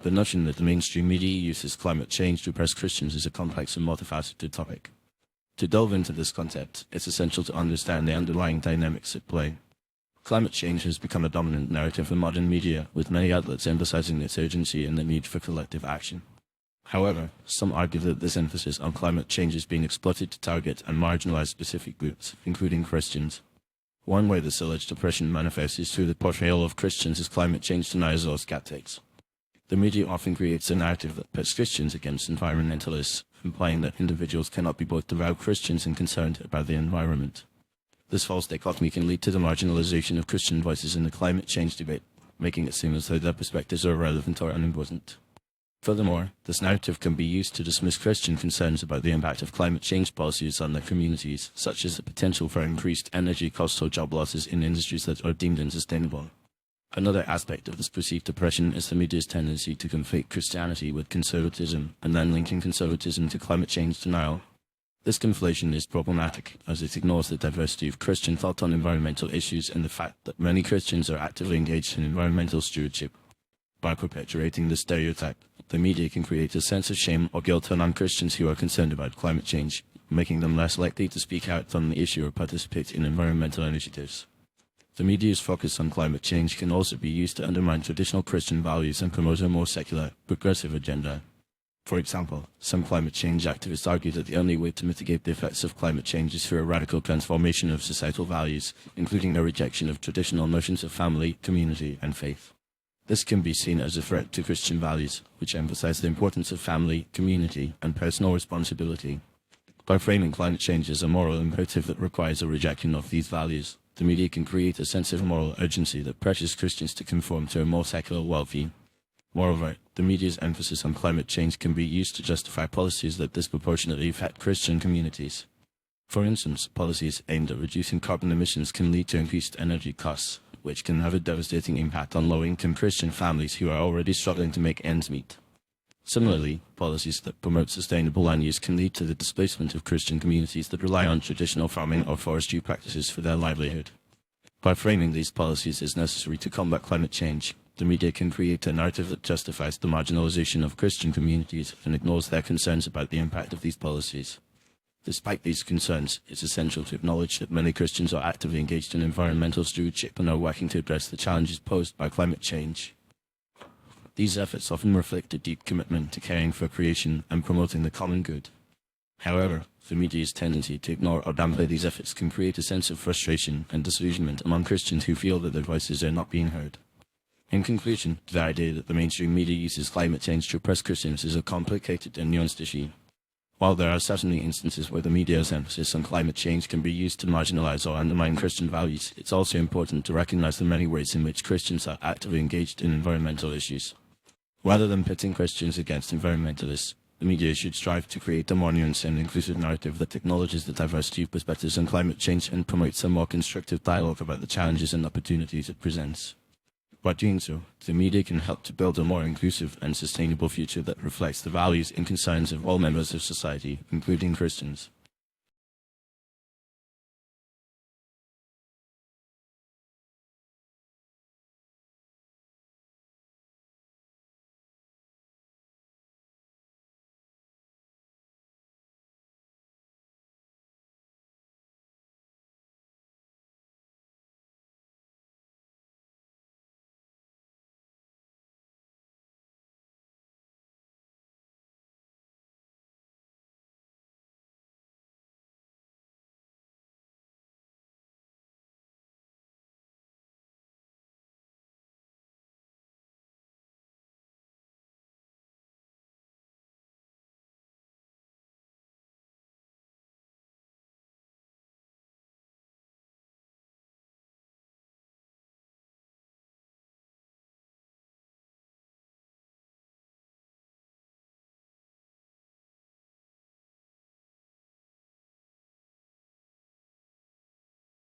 The notion that the mainstream media uses climate change to oppress Christians is a complex and multifaceted topic. To delve into this concept, it's essential to understand the underlying dynamics at play. Climate change has become a dominant narrative in modern media, with many outlets emphasizing its urgency and the need for collective action. However, some argue that this emphasis on climate change is being exploited to target and marginalize specific groups, including Christians. One way this alleged oppression manifests is through the portrayal of Christians as climate change deniers or skeptics. The media often creates a narrative that pits Christians against environmentalists, implying that individuals cannot be both devout Christians and concerned about the environment. This false dichotomy can lead to the marginalization of Christian voices in the climate change debate, making it seem as though their perspectives are irrelevant or unimportant. Furthermore, this narrative can be used to dismiss Christian concerns about the impact of climate change policies on their communities, such as the potential for increased energy costs or job losses in industries that are deemed unsustainable. Another aspect of this perceived oppression is the media's tendency to conflate Christianity with conservatism, and then linking conservatism to climate change denial. This conflation is problematic, as it ignores the diversity of Christian thought on environmental issues and the fact that many Christians are actively engaged in environmental stewardship. By perpetuating this stereotype, the media can create a sense of shame or guilt on non-Christians who are concerned about climate change, making them less likely to speak out on the issue or participate in environmental initiatives. The media's focus on climate change can also be used to undermine traditional Christian values and promote a more secular, progressive agenda. For example, some climate change activists argue that the only way to mitigate the effects of climate change is through a radical transformation of societal values, including a rejection of traditional notions of family, community, and faith. This can be seen as a threat to Christian values, which emphasize the importance of family, community, and personal responsibility. By framing climate change as a moral imperative that requires a rejection of these values, the media can create a sense of moral urgency that pressures Christians to conform to a more secular worldview. Moreover, the media's emphasis on climate change can be used to justify policies that disproportionately affect Christian communities. For instance, policies aimed at reducing carbon emissions can lead to increased energy costs, which can have a devastating impact on low-income Christian families who are already struggling to make ends meet. Similarly, policies that promote sustainable land use can lead to the displacement of Christian communities that rely on traditional farming or forestry practices for their livelihood. By framing these policies as necessary to combat climate change, the media can create a narrative that justifies the marginalization of Christian communities and ignores their concerns about the impact of these policies. Despite these concerns, it's essential to acknowledge that many Christians are actively engaged in environmental stewardship and are working to address the challenges posed by climate change. These efforts often reflect a deep commitment to caring for creation and promoting the common good. However, the media's tendency to ignore or downplay these efforts can create a sense of frustration and disillusionment among Christians who feel that their voices are not being heard. In conclusion, the idea that the mainstream media uses climate change to oppress Christians is a complicated and nuanced issue. While there are certainly instances where the media's emphasis on climate change can be used to marginalize or undermine Christian values, it's also important to recognize the many ways in which Christians are actively engaged in environmental issues. Rather than pitting Christians against environmentalists, the media should strive to create a more nuanced and inclusive narrative that acknowledges the diversity of perspectives on climate change and promotes a more constructive dialogue about the challenges and opportunities it presents. By doing so, the media can help to build a more inclusive and sustainable future that reflects the values and concerns of all members of society, including Christians.